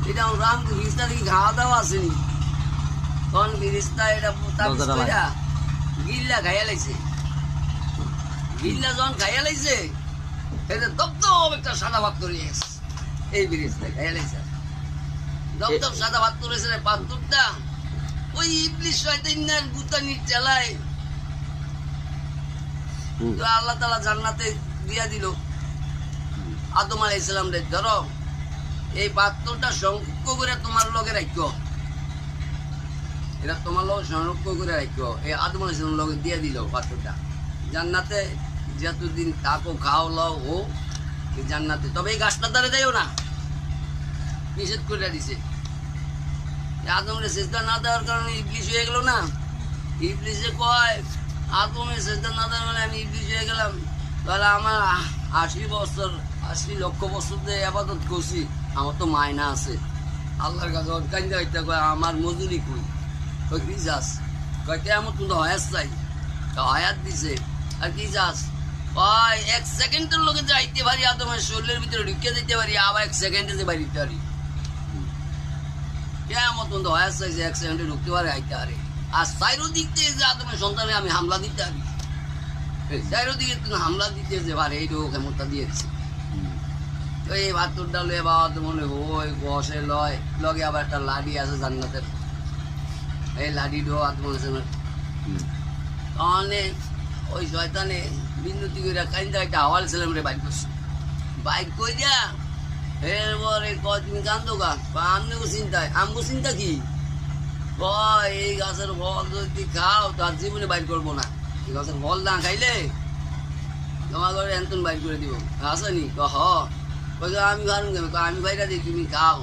এটা রাম ফিরিস্তা দেখি খাওয়া দাওয়া আসেনি তখন ফিরিস্তা এটা গিল্লা খাইয়া লাইছে গিল্লা যখন খাইয়া লাইছে এটা দপদপ একটা সাদা ভাত করে গেছে এই ফিরিস্তা খাইয়া লাইছে দপদপ সাদা ভাত করেছে পাথরটা ওই ইবলিশ শয়তানের গুতানির চালায় তো আল্লাহ তাআলা জান্নাতে দিয়া দিল আদম আলাইহিস সালাম রে ধরো এই পাত্রটা সংরক্ষণ করে তোমার লগে রাখো এটা তোমার লগে সংরক্ষণ করে রাখো এই আদম আলাইহিস সালাম লগে দিয়ে দিল পাত্রটা জান্নাতে যতদিন থাকো খাও লও ও জান্নাতে তবে এই গাছটা ধরে যাইও না নিষেধ করে দিছে আদমের সেজদা না দেওয়ার কারণে ইবলিশ হয়ে গেল না ইবলিশে কয় আদমের সেজদা না দেওয়ার মানে আমি ইবলিশ হয়ে গেলাম তাহলে আমার 80 লক্ষ বছর ধরে আবাদত করছি আমার তো মায়না আছে আল্লাহর কাছে কান্দা হইতে কয় আমার মজুরি কই কই কি যাস কয় কেমন তুমি হয়াত চাই তো হয়াত দিছে আর কি যাস কয় 1 সেকেন্ডের লোকে যাইতে পারি আদমের শরীরের ভিতরে ঢুকে যেতে পারি আবার 1 সেকেন্ডে যে বাইরে দিতে পারি কেমন তুমি হয়াত চাইছে 1 সেকেন্ডে ঢুকতে পারে আইতে পারে আর চারিদিক থেকে যে আদমের সন্তানে আমি হামলা দিতে পারি চারিদিকে তুমি হামলা দিতে যে পারে এইটুকু ক্ষমতা দিয়ে দিচ্ছে তো এই ভাতটা লয়ে বাবা তো মনে ওই বসে লয় লগে আবার একটা লাডি আছে জান্নাতের এই লাডিটাও আত্মনে অনেক ওই শয়তানে বিন্দুতি করে কাইন্দা একটা হাওয়াল ছিলাম রে বাইক করছে বাইক কই যা এরপরে কয় তুমি কান্দো গা আমনিও চিন্তায় আমগো চিন্তা কি কয় এই গাছের ফল যদি খাও তার জীবনে বাইর করবো না এই গাছের ফল না খাইলে তোমার ঘরে এন্তন বাইর করে দিব আসেনি কহ আমি খারুন কেন আমি ভাইরা দিই তুমি খাও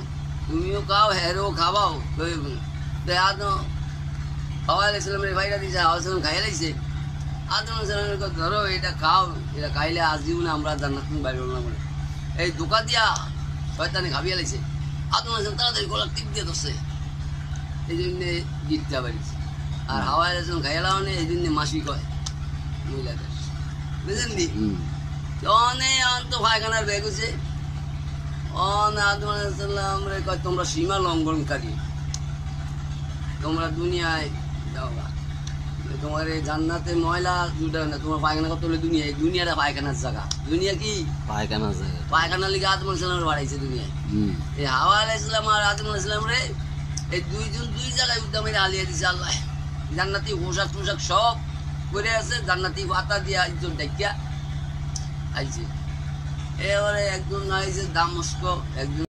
তুমিও খাও হেরও খাওয়াও খাওয়া লাগছিলাম রে ভাইরা দিয়েছে হাওয়া সালাম খাইয়া লাগছে আদম সালামের ধরো এটা খাও এটা খাইলে আজ জীবনে আমরা জান্নাত বাইর করবো না বলে এই দোকা দিয়া শয়তানে খাবিয়া লাগছে আদম সালাম তাড়াতাড়ি গলা টিপ দিয়ে ধরছে এই জন্যে গিটটা বাড়িছে আর হাওয়া সালাম খাইয়া লাগানে এই জন্যে মাসি কয় মহিলাদের বুঝলেন নি অনেক অন্ত পায়খানার ব্যাগ হচ্ছে তোমরা সীমা লঙ্ঘনকারী তোমরা দুনিয়ায় যাও তোমার এই জান্নাতে ময়লা দুটা না তোমার পায়খানা কত হলে দুনিয়াটা পায়খানার জায়গা দুনিয়া কি পায়খানার জায়গা পায়খানার লিগে আদম আলাইহিস বাড়াইছে দুনিয়ায় এই হাওয়া আলাইহিস আর আদম আলাইহিস রে এই দুইজন দুই জায়গায় উদ্যমে আলিয়া দিছে আল্লাহ জান্নাতি পোশাক টোশাক সব করে আছে জান্নাতি পাতা দিয়া একজন ডাকিয়া আইছে এবারে একজন আইছে দামস্ক একজন